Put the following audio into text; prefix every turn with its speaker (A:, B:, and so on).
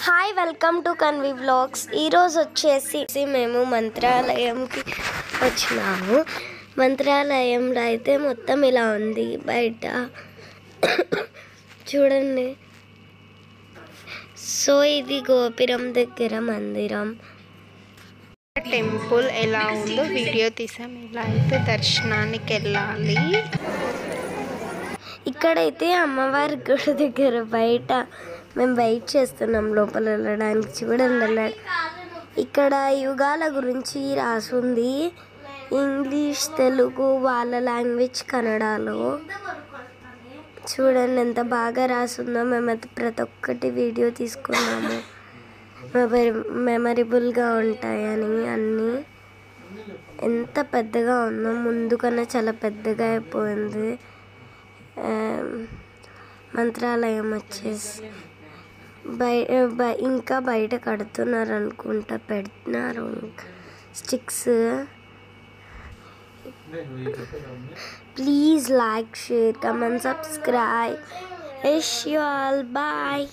A: Hi welcome to Kanvi vlogs. ఈరోజు వచ్చేసి మేము మంత్రాలయంకి వచ్చినాము. మంత్రాలయంలో అయితే మొత్తం ఇలా ఉంది బయట చూడండి. సో ఇది గోపురం దగ్గర మందిరం.
B: టెంపుల్ ఎలా ఉందో వీడియో తీసాం. ఇలా అయితే దర్శనానికి వెళ్ళాలి.
A: ఇక్కడైతే అమ్మవారి గుడి దగ్గర బయట మేము వెయిట్ చేస్తున్నాం లోపల వెళ్ళడానికి. చూడండి, ఇక్కడ యుగాల గురించి రాసుంది. ఇంగ్లీష్, తెలుగు, వాళ్ళ లాంగ్వేజ్ కన్నడలో. చూడండి ఎంత బాగా రాసుందో. మేమైతే ప్రతి ఒక్కటి వీడియో తీసుకున్నాము, మెమరబుల్గా ఉంటాయని. అన్నీ ఎంత పెద్దగా ఉందో, ముందు కన్నా చాలా పెద్దగా అయిపోయింది. మంత్రాలయం వచ్చేసి ఇంకా బయట కడుతున్నారు అనుకుంటా, పెడుతున్నారు sticks. Please like, share, comment, subscribe. Wish you all. Bye.